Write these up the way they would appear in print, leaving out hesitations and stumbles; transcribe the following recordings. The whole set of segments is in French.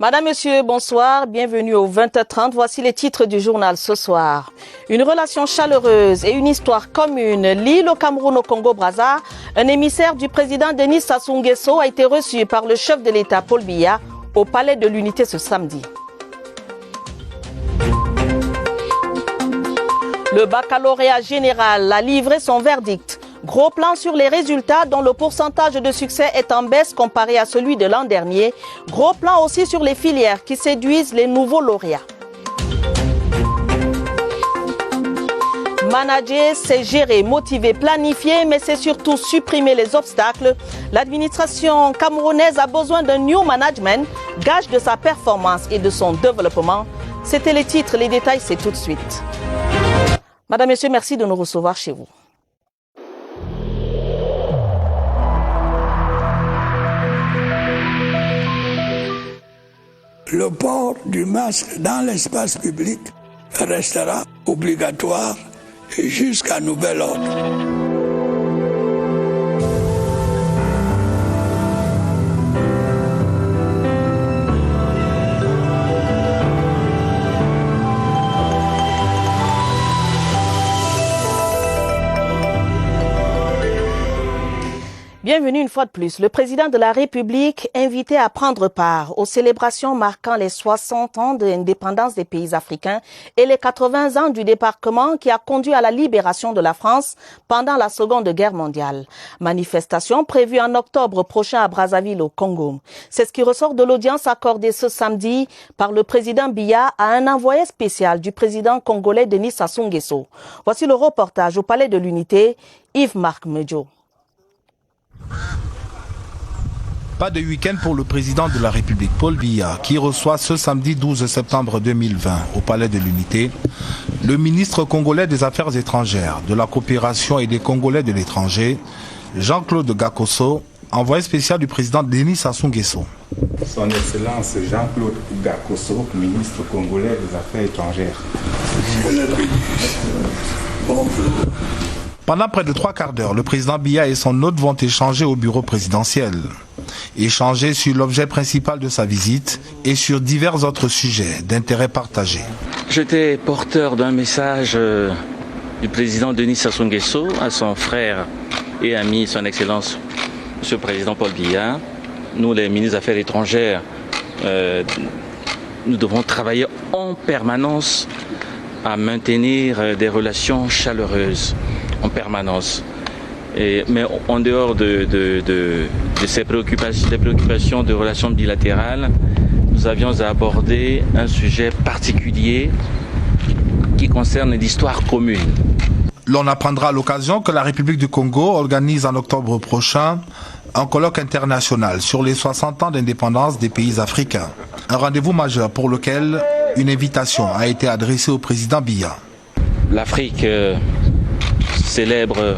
Madame, Monsieur, bonsoir, bienvenue au 20h30. Voici les titres du journal ce soir. Une relation chaleureuse et une histoire commune lient le Cameroun au Congo-Brazza. Un émissaire du président Denis Sassou Nguesso a été reçu par le chef de l'État Paul Biya au Palais de l'Unité ce samedi. Le baccalauréat général a livré son verdict. Gros plan sur les résultats dont le pourcentage de succès est en baisse comparé à celui de l'an dernier. Gros plan aussi sur les filières qui séduisent les nouveaux lauréats. Manager, c'est gérer, motiver, planifier, mais c'est surtout supprimer les obstacles. L'administration camerounaise a besoin d'un new management, gage de sa performance et de son développement. C'était les titres, les détails, c'est tout de suite. Madame, Monsieur, merci de nous recevoir chez vous. Le port du masque dans l'espace public restera obligatoire jusqu'à nouvel ordre. Bienvenue une fois de plus. Le président de la République invité à prendre part aux célébrations marquant les 60 ans de l'indépendance des pays africains et les 80 ans du débarquement qui a conduit à la libération de la France pendant la Seconde Guerre mondiale. Manifestation prévue en octobre prochain à Brazzaville au Congo. C'est ce qui ressort de l'audience accordée ce samedi par le président Biya à un envoyé spécial du président congolais Denis Sassou Nguesso. Voici le reportage au Palais de l'Unité, Yves-Marc Medjo. Pas de week-end pour le président de la République, Paul Biya, qui reçoit ce samedi 12 septembre 2020 au Palais de l'Unité le ministre congolais des Affaires étrangères, de la coopération et des Congolais de l'étranger, Jean-Claude Gakoso, envoyé spécial du président Denis Sassou Nguesso. Son Excellence Jean-Claude Gakoso, ministre congolais des Affaires étrangères. Pendant près de 3 quarts d'heure, le président Biya et son hôte vont échanger au bureau présidentiel. Échanger sur l'objet principal de sa visite et sur divers autres sujets d'intérêt partagé. J'étais porteur d'un message du président Denis Sassou Nguesso à son frère et ami, son Excellence, Monsieur le Président Paul Biya. Nous, les ministres des Affaires étrangères, nous devons travailler en permanence à maintenir des relations chaleureuses. En permanence. Mais en dehors de ces préoccupations, des préoccupations de relations bilatérales, nous avions abordé un sujet particulier qui concerne l'histoire commune. L'on apprendra à l'occasion que la République du Congo organise en octobre prochain un colloque international sur les 60 ans d'indépendance des pays africains. Un rendez-vous majeur pour lequel une invitation a été adressée au président Biya. L'Afrique célèbre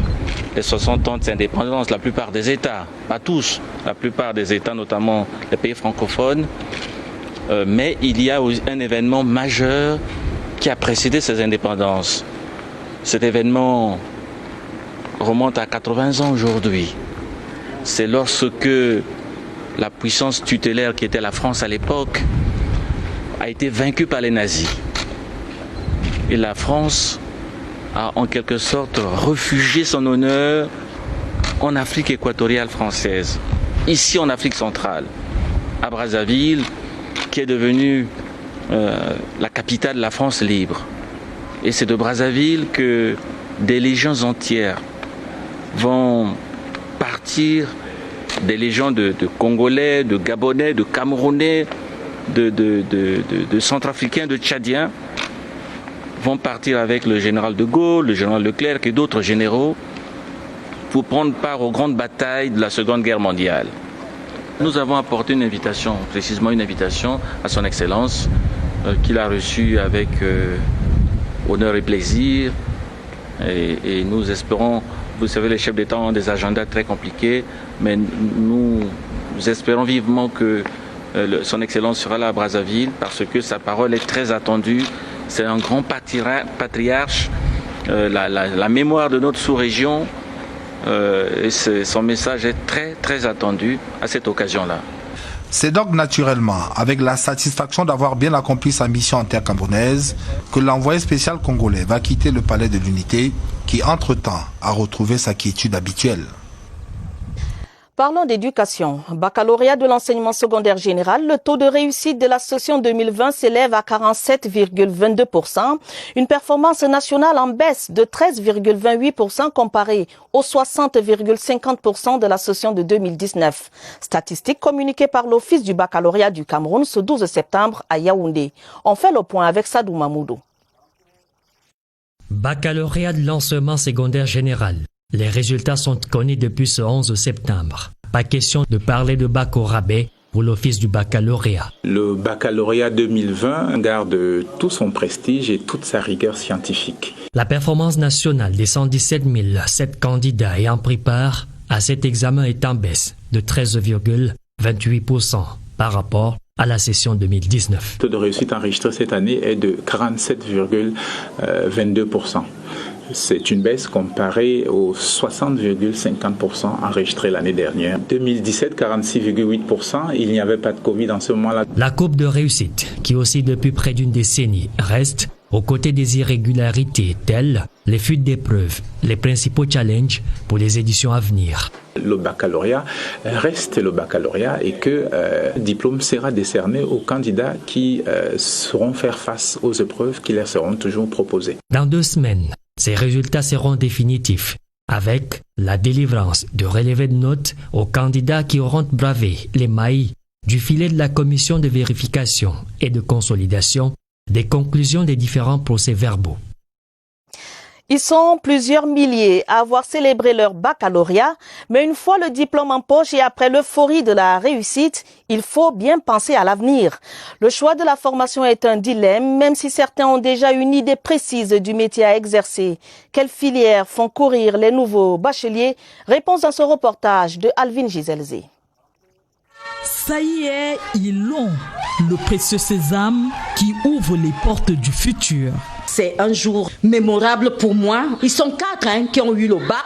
les 60 ans de sa indépendance, la plupart des États, pas tous, la plupart des États, notamment les pays francophones, mais il y a un événement majeur qui a précédé ces indépendances. Cet événement remonte à 80 ans aujourd'hui. C'est lorsque la puissance tutélaire qui était la France à l'époque a été vaincue par les nazis. Et la France a en quelque sorte réfugié son honneur en Afrique équatoriale française, ici en Afrique centrale, à Brazzaville, qui est devenue la capitale de la France libre. Et c'est de Brazzaville que des légions entières vont partir, des légions de Congolais, de Gabonais, de Camerounais, de Centrafricains, de Tchadiens, vont partir avec le général de Gaulle, le général Leclerc et d'autres généraux pour prendre part aux grandes batailles de la Seconde Guerre mondiale. Nous avons apporté une invitation, précisément une invitation à son Excellence, qu'il a reçue avec honneur et plaisir. Et nous espérons, vous savez, les chefs d'État ont des agendas très compliqués, mais nous espérons vivement que son Excellence sera là à Brazzaville parce que sa parole est très attendue. C'est un grand patriarche, la mémoire de notre sous-région, et son message est très très attendu à cette occasion-là. C'est donc naturellement avec la satisfaction d'avoir bien accompli sa mission en terre camerounaise que l'envoyé spécial congolais va quitter le palais de l'Unité qui, entre-temps, a retrouvé sa quiétude habituelle. Parlons d'éducation. Baccalauréat de l'enseignement secondaire général, le taux de réussite de la session 2020 s'élève à 47,22%, une performance nationale en baisse de 13,28% comparée aux 60,50% de la session de 2019. Statistique communiquée par l'Office du baccalauréat du Cameroun ce 12 septembre à Yaoundé. On fait le point avec Sadou Mamoudou. Baccalauréat de l'enseignement secondaire général. Les résultats sont connus depuis ce 11 septembre. Pas question de parler de bac au rabais pour l'Office du baccalauréat. Le baccalauréat 2020 garde tout son prestige et toute sa rigueur scientifique. La performance nationale des 117 007 candidats ayant pris part à cet examen est en baisse de 13,28% par rapport à la session 2019. Le taux de réussite enregistré cette année est de 47,22%. C'est une baisse comparée aux 60,50% enregistrés l'année dernière. 2017, 46,8%. Il n'y avait pas de Covid en ce moment-là. La courbe de réussite, qui aussi depuis près d'une décennie, reste aux côtés des irrégularités telles les fuites d'épreuves, les principaux challenges pour les éditions à venir. Le baccalauréat reste le baccalauréat et que le diplôme sera décerné aux candidats qui sauront faire face aux épreuves qui leur seront toujours proposées. Dans 2 semaines, ces résultats seront définitifs, avec la délivrance de relevés de notes aux candidats qui auront bravé les mailles du filet de la commission de vérification et de consolidation des conclusions des différents procès-verbaux. Ils sont plusieurs milliers à avoir célébré leur baccalauréat, mais une fois le diplôme en poche et après l'euphorie de la réussite, il faut bien penser à l'avenir. Le choix de la formation est un dilemme, même si certains ont déjà une idée précise du métier à exercer. Quelles filières font courir les nouveaux bacheliers? Réponse dans ce reportage de Alvin Giselzé. Ça y est, ils l'ont, le précieux sésame qui ouvre les portes du futur. C'est un jour mémorable pour moi. Ils sont 4 qui ont eu le bac.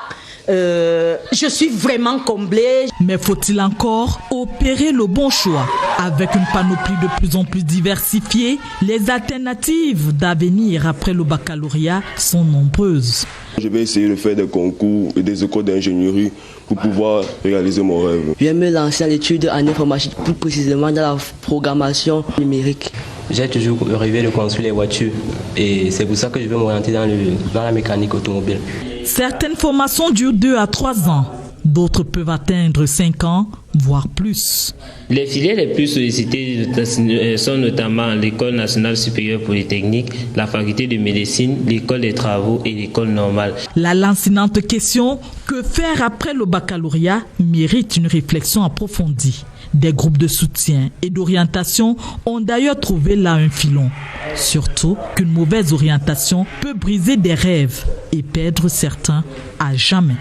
Je suis vraiment comblée. Mais faut-il encore opérer le bon choix? Avec une panoplie de plus en plus diversifiée, les alternatives d'avenir après le baccalauréat sont nombreuses. Je vais essayer de faire des concours et des écoles d'ingénierie pour pouvoir réaliser mon rêve. Je vais me lancer en études en informatique, plus précisément dans la programmation numérique. J'ai toujours rêvé de construire les voitures et c'est pour ça que je veux m'orienter dans la mécanique automobile. Certaines formations durent 2 à 3 ans. D'autres peuvent atteindre 5 ans, voire plus. Les filières les plus sollicitées sont notamment l'École nationale supérieure polytechnique, la faculté de médecine, l'École des travaux et l'École normale. La lancinante question, que faire après le baccalauréat, mérite une réflexion approfondie. Des groupes de soutien et d'orientation ont d'ailleurs trouvé là un filon. Surtout qu'une mauvaise orientation peut briser des rêves et perdre certains à jamais.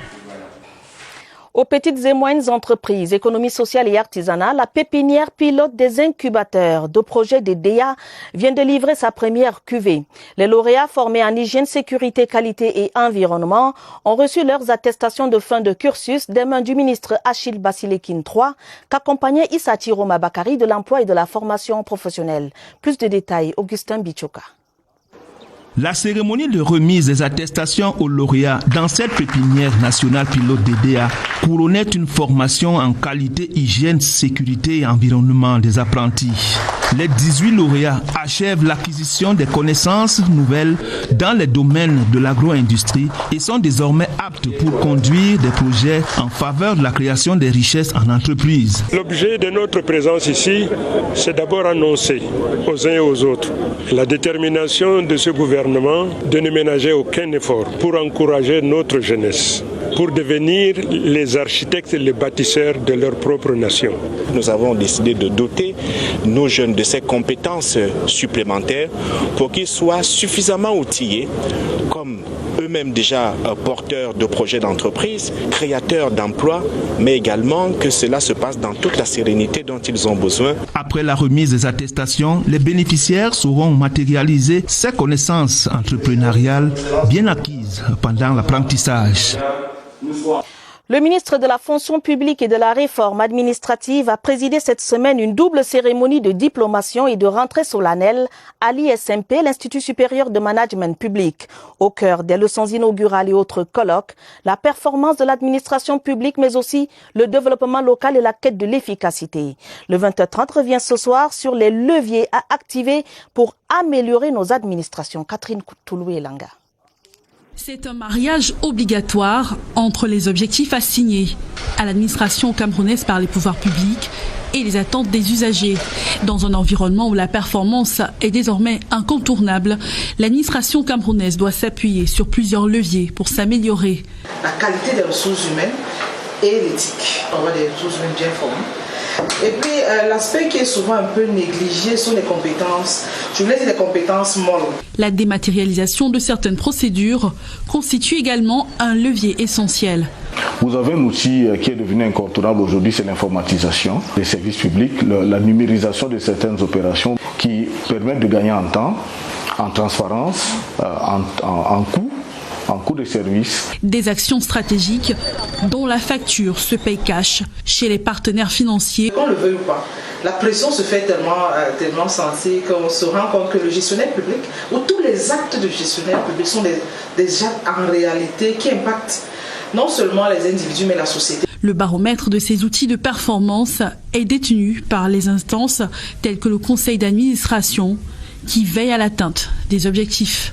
Aux petites et moyennes entreprises, économie sociale et artisanat, la pépinière pilote des incubateurs de projets des DEA vient de livrer sa première cuvée. Les lauréats formés en hygiène, sécurité, qualité et environnement ont reçu leurs attestations de fin de cursus des mains du ministre Achille Basilekine III, qu'accompagnait Issa Tiroma Bakari de l'emploi et de la formation professionnelle. Plus de détails, Augustin Bichoka. La cérémonie de remise des attestations aux lauréats dans cette pépinière nationale pilote DDA couronnait une formation en qualité, hygiène, sécurité et environnement des apprentis. Les 18 lauréats achèvent l'acquisition des connaissances nouvelles dans les domaines de l'agro-industrie et sont désormais aptes pour conduire des projets en faveur de la création des richesses en entreprise. L'objet de notre présence ici, c'est d'abord annoncer aux uns et aux autres la détermination de ce gouvernement de ne ménager aucun effort pour encourager notre jeunesse, pour devenir les architectes et les bâtisseurs de leur propre nation. Nous avons décidé de doter nos jeunes de ces compétences supplémentaires pour qu'ils soient suffisamment outillés, comme eux-mêmes déjà porteurs de projets d'entreprise, créateurs d'emplois, mais également que cela se passe dans toute la sérénité dont ils ont besoin. Après la remise des attestations, les bénéficiaires sauront matérialiser ces connaissances entrepreneuriales bien acquises pendant l'apprentissage. Le ministre de la Fonction publique et de la Réforme administrative a présidé cette semaine une double cérémonie de diplomation et de rentrée solennelle à l'ISMP, l'Institut supérieur de management public. Au cœur des leçons inaugurales et autres colloques, la performance de l'administration publique, mais aussi le développement local et la quête de l'efficacité. Le 20h30 revient ce soir sur les leviers à activer pour améliorer nos administrations. Catherine Touloué-Langa. C'est un mariage obligatoire entre les objectifs assignés à l'administration camerounaise par les pouvoirs publics et les attentes des usagers. Dans un environnement où la performance est désormais incontournable, l'administration camerounaise doit s'appuyer sur plusieurs leviers pour s'améliorer. La qualité des ressources humaines et l'éthique. On va des ressources humaines bien formées. Et puis l'aspect qui est souvent un peu négligé sont les compétences, je voulais dire les compétences molles. La dématérialisation de certaines procédures constitue également un levier essentiel. Vous avez un outil qui est devenu incontournable aujourd'hui, c'est l'informatisation des services publics, la numérisation de certaines opérations qui permettent de gagner en temps, en transparence, en coût de service. Des actions stratégiques dont la facture se paye cash chez les partenaires financiers. Qu'on le veuille ou pas, la pression se fait tellement sentir qu'on se rend compte que le gestionnaire public ou tous les actes de gestionnaire public sont des actes en réalité qui impactent non seulement les individus mais la société. Le baromètre de ces outils de performance est détenu par les instances telles que le conseil d'administration qui veille à l'atteinte des objectifs.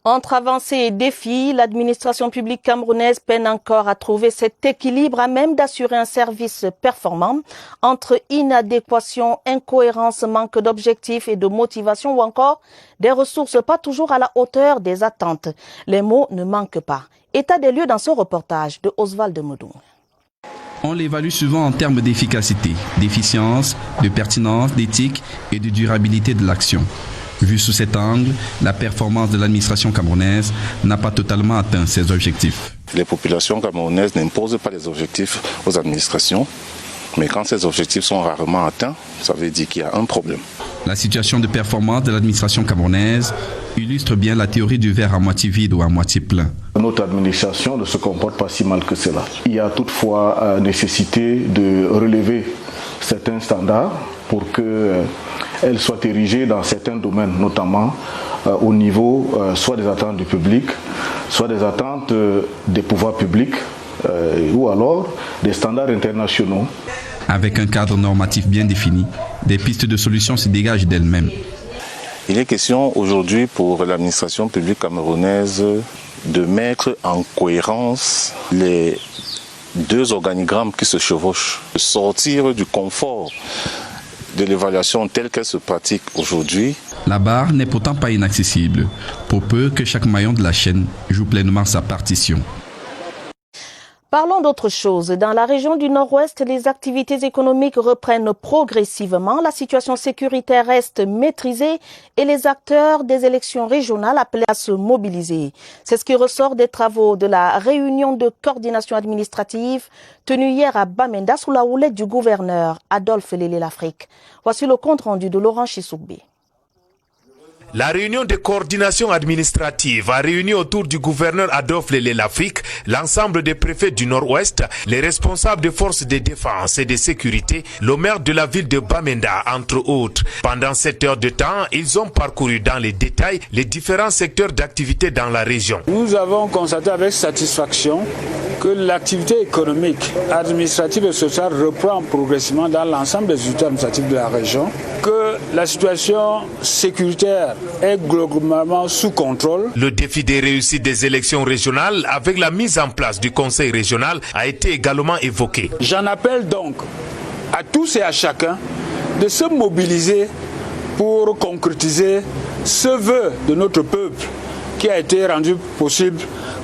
Entre avancées et défis, l'administration publique camerounaise peine encore à trouver cet équilibre à même d'assurer un service performant entre inadéquation, incohérence, manque d'objectifs et de motivation ou encore des ressources pas toujours à la hauteur des attentes. Les mots ne manquent pas. État des lieux dans ce reportage de Oswald Modou. On l'évalue souvent en termes d'efficacité, d'efficience, de pertinence, d'éthique et de durabilité de l'action. Vu sous cet angle, la performance de l'administration camerounaise n'a pas totalement atteint ses objectifs. Les populations camerounaises n'imposent pas les objectifs aux administrations, mais quand ces objectifs sont rarement atteints, ça veut dire qu'il y a un problème. La situation de performance de l'administration camerounaise illustre bien la théorie du verre à moitié vide ou à moitié plein. Notre administration ne se comporte pas si mal que cela. Il y a toutefois nécessité de relever certains standards pour qu'elle soit érigée dans certains domaines, notamment au niveau soit des attentes du public, soit des attentes des pouvoirs publics, ou alors des standards internationaux. Avec un cadre normatif bien défini, des pistes de solutions se dégagent d'elles-mêmes. Il est question aujourd'hui pour l'administration publique camerounaise de mettre en cohérence les deux organigrammes qui se chevauchent, de sortir du confort de l'évaluation telle qu'elle se pratique aujourd'hui. La barre n'est pourtant pas inaccessible, pour peu que chaque maillon de la chaîne joue pleinement sa partition. Parlons d'autre chose. Dans la région du Nord-Ouest, les activités économiques reprennent progressivement. La situation sécuritaire reste maîtrisée et les acteurs des élections régionales appelés à se mobiliser. C'est ce qui ressort des travaux de la réunion de coordination administrative tenue hier à Bamenda sous la houlette du gouverneur Adolphe Lélé-Lafrique. Voici le compte rendu de Laurent Chissoubé. La réunion de coordination administrative a réuni autour du gouverneur Adolphe Lélé-Lafrique l'ensemble des préfets du Nord-Ouest, les responsables des forces de défense et de sécurité, le maire de la ville de Bamenda, entre autres. Pendant 7 heures de temps, ils ont parcouru dans les détails les différents secteurs d'activité dans la région. Nous avons constaté avec satisfaction que l'activité économique, administrative et sociale reprend progressivement dans l'ensemble des unités administratives de la région, que la situation sécuritaire est globalement sous contrôle. Le défi des réussites des élections régionales avec la mise en place du conseil régional a été également évoqué. J'en appelle donc à tous et à chacun de se mobiliser pour concrétiser ce vœu de notre peuple qui a été rendu possible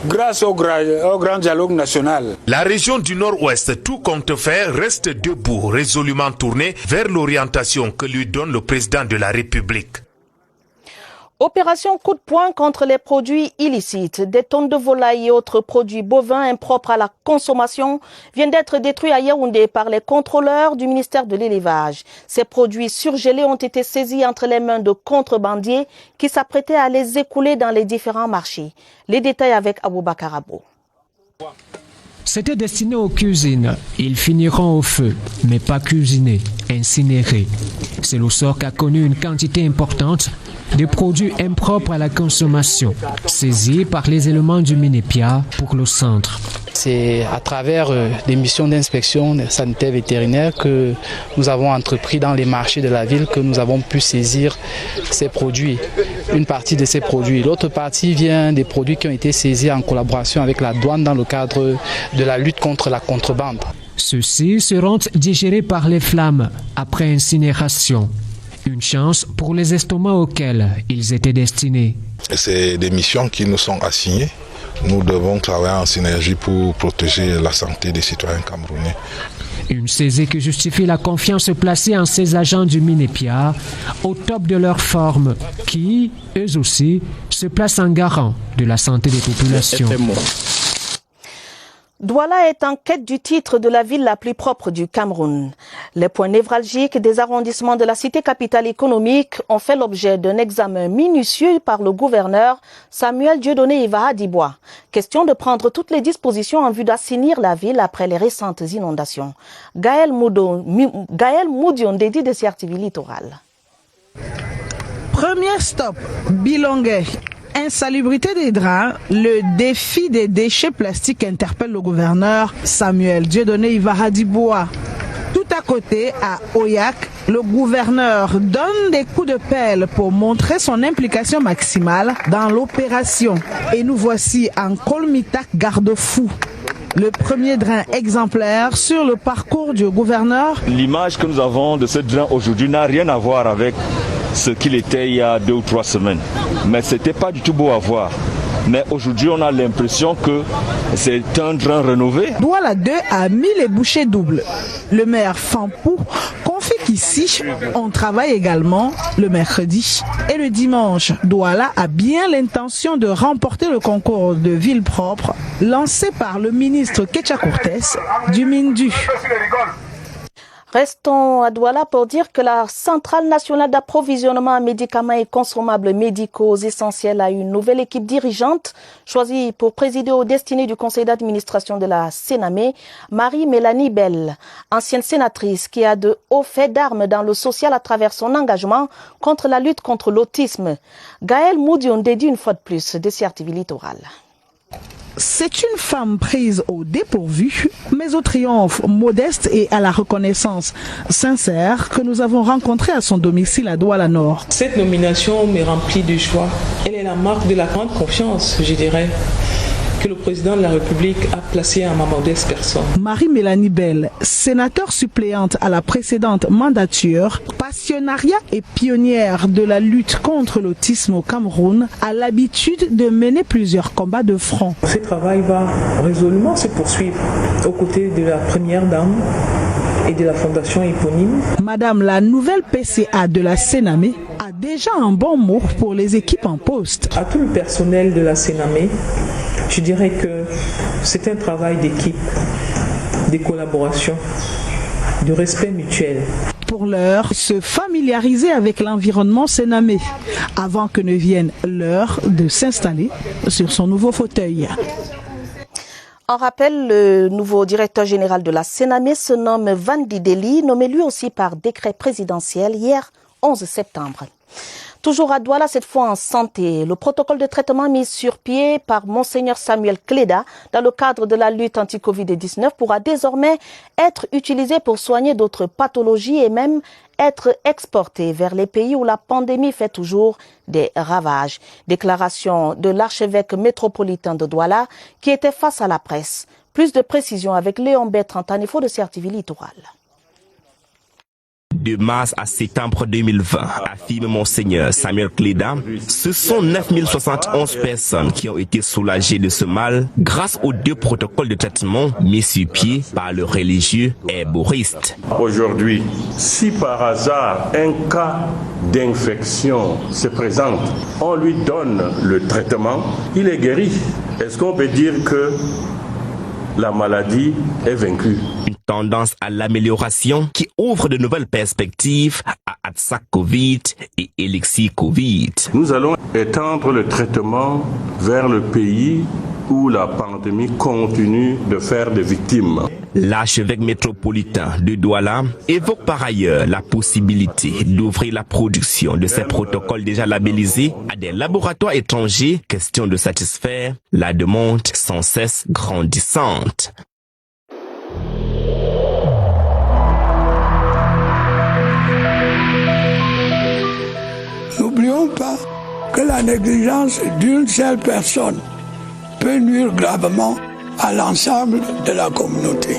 grâce au grand dialogue national. La région du Nord-Ouest, tout compte fait, reste debout, résolument tournée vers l'orientation que lui donne le président de la République. Opération coup de poing contre les produits illicites. Des tonnes de volailles et autres produits bovins impropres à la consommation viennent d'être détruits à Yaoundé par les contrôleurs du ministère de l'Élevage. Ces produits surgelés ont été saisis entre les mains de contrebandiers qui s'apprêtaient à les écouler dans les différents marchés. Les détails avec Aboubakar Abo. C'était destiné aux cuisines. Ils finiront au feu, mais pas cuisinés, incinérés. C'est le sort qu'a connu une quantité importante de produits impropres à la consommation, saisis par les éléments du Minépia pour le centre. C'est à travers des missions d'inspection sanitaire vétérinaire que nous avons entrepris dans les marchés de la ville que nous avons pu saisir ces produits, une partie de ces produits. L'autre partie vient des produits qui ont été saisis en collaboration avec la douane dans le cadre de la lutte contre la contrebande. Ceux-ci seront digérés par les flammes après incinération. Une chance pour les estomacs auxquels ils étaient destinés. C'est des missions qui nous sont assignées. Nous devons travailler en synergie pour protéger la santé des citoyens camerounais. Une saisie qui justifie la confiance placée en ces agents du Minépia, au top de leur forme, qui, eux aussi, se placent en garant de la santé des populations. Douala est en quête du titre de la ville la plus propre du Cameroun. Les points névralgiques des arrondissements de la cité capitale économique ont fait l'objet d'un examen minutieux par le gouverneur Samuel Dieudonné Ivaha Dibois. Question de prendre toutes les dispositions en vue d'assainir la ville après les récentes inondations. Gaël Moudion dédie de CRTV Littoral. Premier stop, Bilongué. Insalubrité des draps, le défi des déchets plastiques interpelle le gouverneur Samuel Dieudonné Ivaha Dibois. Tout à côté, à Oyak, le gouverneur donne des coups de pelle pour montrer son implication maximale dans l'opération. Et nous voici en Kolmitak garde-fou. Le premier drain exemplaire sur le parcours du gouverneur. L'image que nous avons de ce drain aujourd'hui n'a rien à voir avec ce qu'il était il y a 2 ou 3 semaines. Mais ce n'était pas du tout beau à voir. Mais aujourd'hui, on a l'impression que c'est un drain rénové. Douala 2 a mis les bouchées doubles. Le maire Fampou confie qu'ici, on travaille également le mercredi. Et le dimanche, Douala a bien l'intention de remporter le concours de ville propre lancé par le ministre Ketcha Cortés du Mindu. Restons à Douala pour dire que la Centrale nationale d'approvisionnement en médicaments et consommables médicaux essentiels a une nouvelle équipe dirigeante choisie pour présider aux destinées du conseil d'administration de la Sénamé, Marie-Mélanie Bell, ancienne sénatrice qui a de hauts faits d'armes dans le social à travers son engagement contre la lutte contre l'autisme. Gaël Moudion dédie une fois de plus de CRTV Littoral. C'est une femme prise au dépourvu, mais au triomphe modeste et à la reconnaissance sincère que nous avons rencontrée à son domicile à Douala Nord. Cette nomination me remplit de joie. Elle est la marque de la grande confiance, je dirais, que le président de la République a placé en ma modeste personne. Marie-Mélanie Bell, sénateur suppléante à la précédente mandature, passionnariat et pionnière de la lutte contre l'autisme au Cameroun, a l'habitude de mener plusieurs combats de front. Ce travail va résolument se poursuivre aux côtés de la première dame et de la fondation éponyme. Madame la nouvelle PCA de la Sénamé a déjà un bon mot pour les équipes en poste. À tout le personnel de la Sénamé, je dirais que c'est un travail d'équipe, de collaboration, de respect mutuel. Pour l'heure, se familiariser avec l'environnement sénamé, avant que ne vienne l'heure de s'installer sur son nouveau fauteuil. En rappel, le nouveau directeur général de la Sénamé se nomme Vandi Deli, nommé lui aussi par décret présidentiel hier 11 septembre. Toujours à Douala, cette fois en santé, le protocole de traitement mis sur pied par Monseigneur Samuel Cléda dans le cadre de la lutte anti-Covid-19 pourra désormais être utilisé pour soigner d'autres pathologies et même être exporté vers les pays où la pandémie fait toujours des ravages. Déclaration de l'archevêque métropolitain de Douala qui était face à la presse. Plus de précisions avec Léon Bertrand Tanifo de CRTV Littoral. De mars à septembre 2020, affirme Monseigneur Samuel Cléda, ce sont 9071 personnes qui ont été soulagées de ce mal grâce aux 2 protocoles de traitement mis sur pied par le religieux herboriste. Aujourd'hui, si par hasard un cas d'infection se présente, on lui donne le traitement, il est guéri. Est-ce qu'on peut dire que la maladie est vaincue? Tendance à l'amélioration qui ouvre de nouvelles perspectives à Atsac Covid et Elixir Covid. Nous allons étendre le traitement vers le pays où la pandémie continue de faire des victimes. L'archevêque métropolitain de Douala évoque par ailleurs la possibilité d'ouvrir la production de ces protocoles déjà labellisés à des laboratoires étrangers, question de satisfaire la demande sans cesse grandissante. N'oublions pas que la négligence d'une seule personne peut nuire gravement à l'ensemble de la communauté.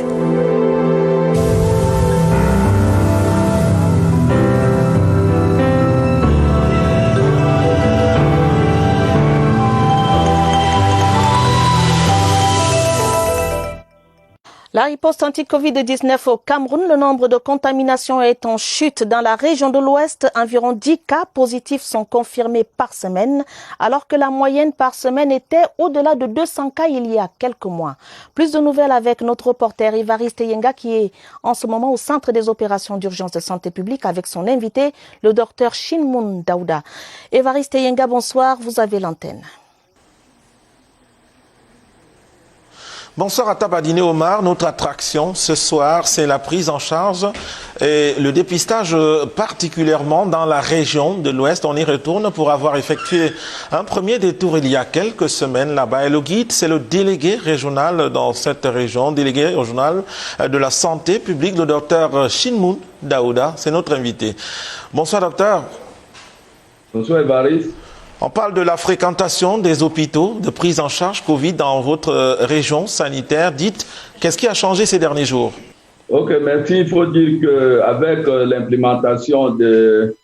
La riposte anti-Covid-19 au Cameroun, le nombre de contaminations est en chute dans la région de l'Ouest. Environ 10 cas positifs sont confirmés par semaine, alors que la moyenne par semaine était au-delà de 200 cas il y a quelques mois. Plus de nouvelles avec notre reporter Évariste Yenga qui est en ce moment au centre des opérations d'urgence de santé publique avec son invité, le docteur Shinmun Daouda. Évariste Yenga, bonsoir, vous avez l'antenne. Bonsoir à Tabadine Omar. Notre attraction ce soir, c'est la prise en charge et le dépistage particulièrement dans la région de l'Ouest. On y retourne pour avoir effectué un premier détour il y a quelques semaines là-bas. Et le guide, c'est le délégué régional dans cette région, délégué régional de la santé publique, le docteur Shinmun Daouda. C'est notre invité. Bonsoir docteur. Bonsoir Évariste. On parle de la fréquentation des hôpitaux de prise en charge Covid dans votre région sanitaire. Dites, qu'est-ce qui a changé ces derniers jours? Ok, merci. Il faut dire qu'avec l'implémentation de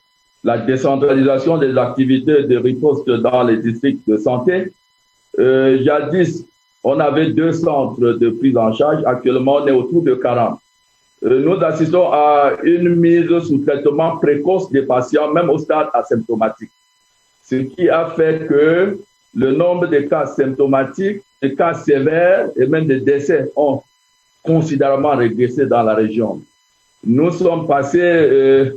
la décentralisation des activités de riposte dans les districts de santé, jadis, on avait 2 centres de prise en charge. Actuellement, on est autour de 40. Nous assistons à une mise sous traitement précoce des patients, même au stade asymptomatique. Ce qui a fait que le nombre de cas symptomatiques, de cas sévères et même de décès ont considérablement régressé dans la région. Nous sommes passés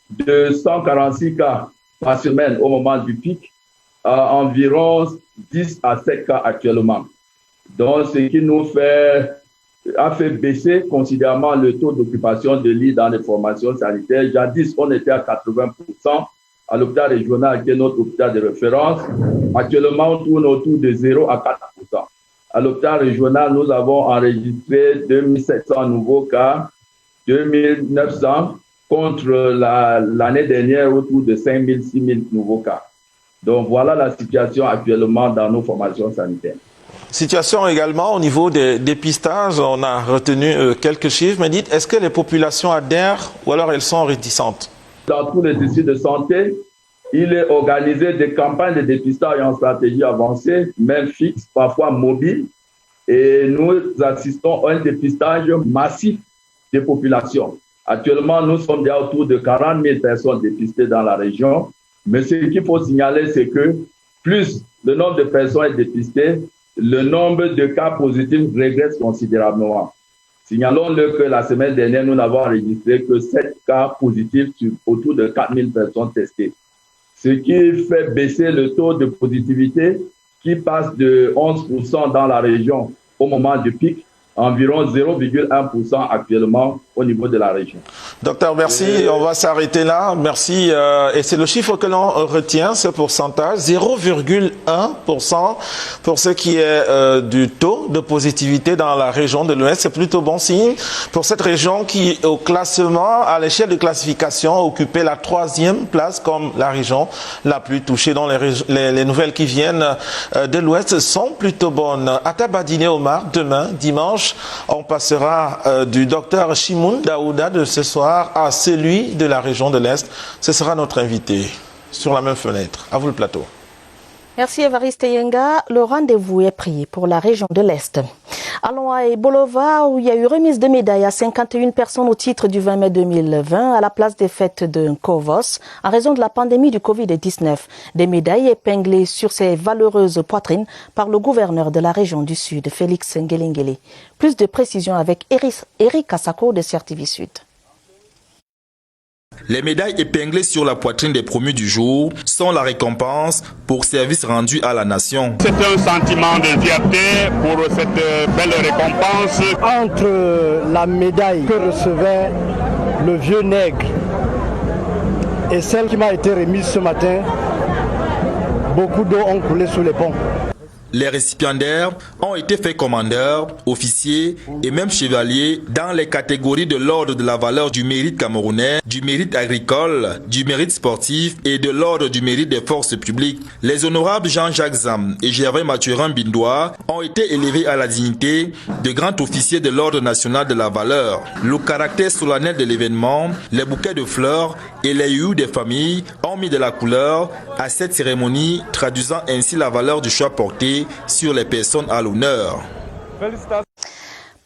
de 146 cas par semaine au moment du pic à environ 10 à 7 cas actuellement. Donc, ce qui nous a fait baisser considérablement le taux d'occupation de lits dans les formations sanitaires. Jadis, on était à 80%. À l'hôpital régional, qui est notre hôpital de référence. Actuellement, on tourne autour de 0 à 4%. À l'hôpital régional, nous avons enregistré 2700 nouveaux cas, 2900 contre l'année dernière autour de 5000, 6000 nouveaux cas. Donc voilà la situation actuellement dans nos formations sanitaires. Situation également au niveau des dépistages, on a retenu quelques chiffres, mais dites, est-ce que les populations adhèrent ou alors elles sont réticentes? Dans tous les districts de santé, il est organisé des campagnes de dépistage en stratégie avancée, même fixe, parfois mobile. Et nous assistons à un dépistage massif des populations. Actuellement, nous sommes déjà autour de 40 000 personnes dépistées dans la région. Mais ce qu'il faut signaler, c'est que plus le nombre de personnes est dépistées, le nombre de cas positifs régresse considérablement. Signalons-le que la semaine dernière, nous n'avons enregistré que 7 cas positifs sur autour de 4000 personnes testées. Ce qui fait baisser le taux de positivité qui passe de 11% dans la région au moment du pic, environ 0,1% actuellement au niveau de la région. Docteur, merci. On va s'arrêter là. Merci. Et c'est le chiffre que l'on retient, ce pourcentage, 0,1% pour ce qui est du taux de positivité dans la région de l'Ouest. C'est plutôt bon signe pour cette région qui, au classement, à l'échelle de classification, occupait la 3e place comme la région la plus touchée. Donc les nouvelles qui viennent de l'Ouest sont plutôt bonnes. À Tabadine Omar, demain, dimanche, on passera du docteur Shinmun Daouda de ce soir à celui de la région de l'Est. Ce sera notre invité sur la même fenêtre. À vous le plateau. Merci Évariste Yenga. Le rendez-vous est pris pour la région de l'Est. Allons à Ebolova où il y a eu remise de médailles à 51 personnes au titre du 20 mai 2020 à la place des fêtes de Kovos en raison de la pandémie du Covid-19. Des médailles épinglées sur ces valeureuses poitrines par le gouverneur de la région du Sud, Félix Ngelengele. Plus de précisions avec Eric Assako de CRTV Sud. Les médailles épinglées sur la poitrine des promus du jour sont la récompense pour service rendu à la nation. C'est un sentiment de fierté pour cette belle récompense. Entre la médaille que recevait le vieux nègre et celle qui m'a été remise ce matin, beaucoup d'eau ont coulé sous les ponts. Les récipiendaires ont été faits commandeurs, officiers et même chevaliers dans les catégories de l'ordre de la valeur du mérite camerounais, du mérite agricole, du mérite sportif et de l'ordre du mérite des forces publiques. Les honorables Jean-Jacques Zam et Gervais Mathurin Bindois ont été élevés à la dignité de grands officiers de l'ordre national de la valeur. Le caractère solennel de l'événement, les bouquets de fleurs et les hues des familles ont mis de la couleur à cette cérémonie, traduisant ainsi la valeur du choix porté sur les personnes à l'honneur.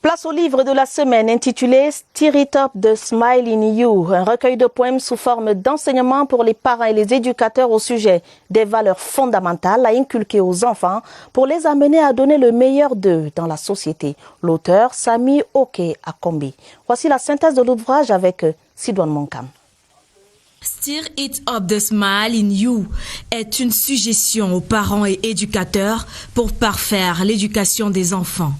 Place au livre de la semaine intitulé Stir It Up the Smile in You, un recueil de poèmes sous forme d'enseignement pour les parents et les éducateurs au sujet des valeurs fondamentales à inculquer aux enfants pour les amener à donner le meilleur d'eux dans la société. L'auteur Sami Oke Akombi. Voici la synthèse de l'ouvrage avec Sidoine Monkam. Stir It Up the Smile in You est une suggestion aux parents et éducateurs pour parfaire l'éducation des enfants.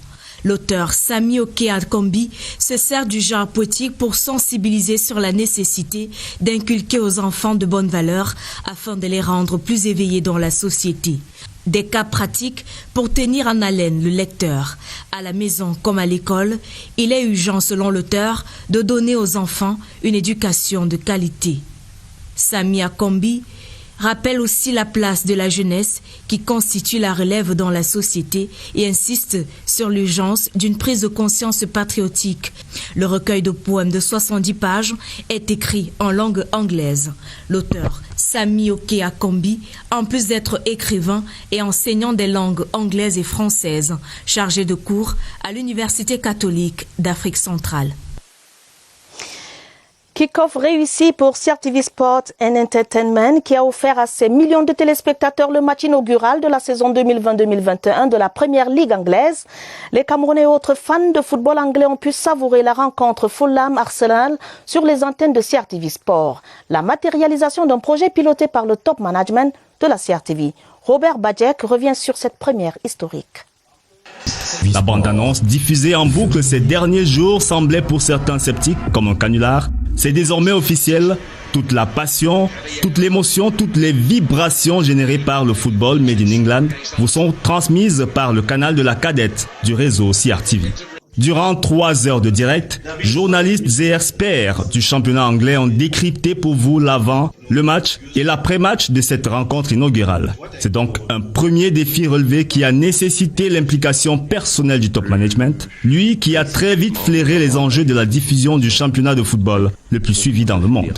L'auteur Sami Oke Akombi se sert du genre poétique pour sensibiliser sur la nécessité d'inculquer aux enfants de bonnes valeurs afin de les rendre plus éveillés dans la société. Des cas pratiques pour tenir en haleine le lecteur. À la maison comme à l'école, il est urgent selon l'auteur de donner aux enfants une éducation de qualité. Sami Akombi rappelle aussi la place de la jeunesse qui constitue la relève dans la société et insiste sur l'urgence d'une prise de conscience patriotique. Le recueil de poèmes de 70 pages est écrit en langue anglaise. L'auteur Sami Oke Akombi, en plus d'être écrivain et enseignant des langues anglaises et françaises, chargé de cours à l'Université catholique d'Afrique centrale. Kick-off réussi pour CRTV Sport and Entertainment qui a offert à ses millions de téléspectateurs le match inaugural de la saison 2020-2021 de la Première Ligue anglaise. Les Camerounais et autres fans de football anglais ont pu savourer la rencontre Fulham-Arsenal sur les antennes de CRTV Sport. La matérialisation d'un projet piloté par le top management de la CRTV. Robert Badjek revient sur cette première historique. La bande-annonce diffusée en boucle ces derniers jours semblait pour certains sceptiques comme un canular. C'est désormais officiel. Toute la passion, toute l'émotion, toutes les vibrations générées par le football Made in England vous sont transmises par le canal de la cadette du réseau CRTV. Durant 3 heures de direct, journalistes et experts du championnat anglais ont décrypté pour vous l'avant, le match et l'après-match de cette rencontre inaugurale. C'est donc un premier défi relevé qui a nécessité l'implication personnelle du top management, lui qui a très vite flairé les enjeux de la diffusion du championnat de football le plus suivi dans le monde.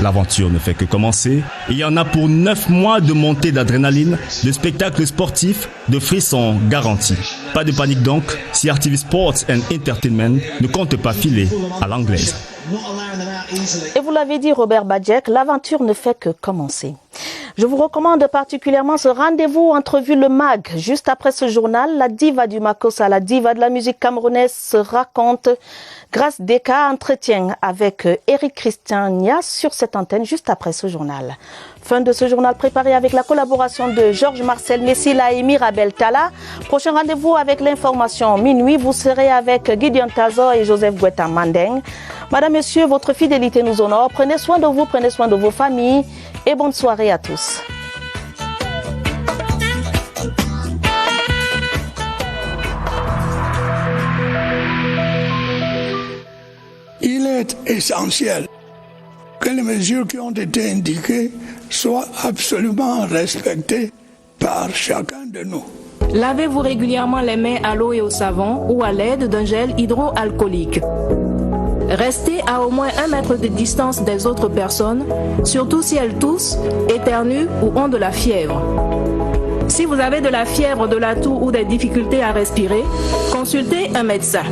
L'aventure ne fait que commencer et il y en a pour 9 mois de montée d'adrénaline, de spectacles sportifs, de frissons garantis. Pas de panique donc, CRTV Sports and Entertainment ne compte pas filer à l'anglaise. Et vous l'avez dit Robert Badjek, l'aventure ne fait que commencer. Je vous recommande particulièrement ce rendez-vous entrevue le MAG. Juste après ce journal, la diva du Makossa, la diva de la musique camerounaise se raconte. Grâce Deka entretien avec Eric Christian Nias sur cette antenne juste après ce journal. Fin de ce journal préparé avec la collaboration de Georges Marcel Messila et Mirabel Tala. Prochain rendez-vous avec l'information minuit. Vous serez avec Gideon Tazo et Joseph Guetta Mandeng. Madame, Monsieur, votre fidélité nous honore. Prenez soin de vous, prenez soin de vos familles et bonne soirée à tous. Il est essentiel que les mesures qui ont été indiquées soient absolument respectées par chacun de nous. Lavez-vous régulièrement les mains à l'eau et au savon ou à l'aide d'un gel hydroalcoolique. Restez à au moins 1 mètre de distance des autres personnes, surtout si elles toussent, éternuent ou ont de la fièvre. Si vous avez de la fièvre, de la toux ou des difficultés à respirer, consultez un médecin.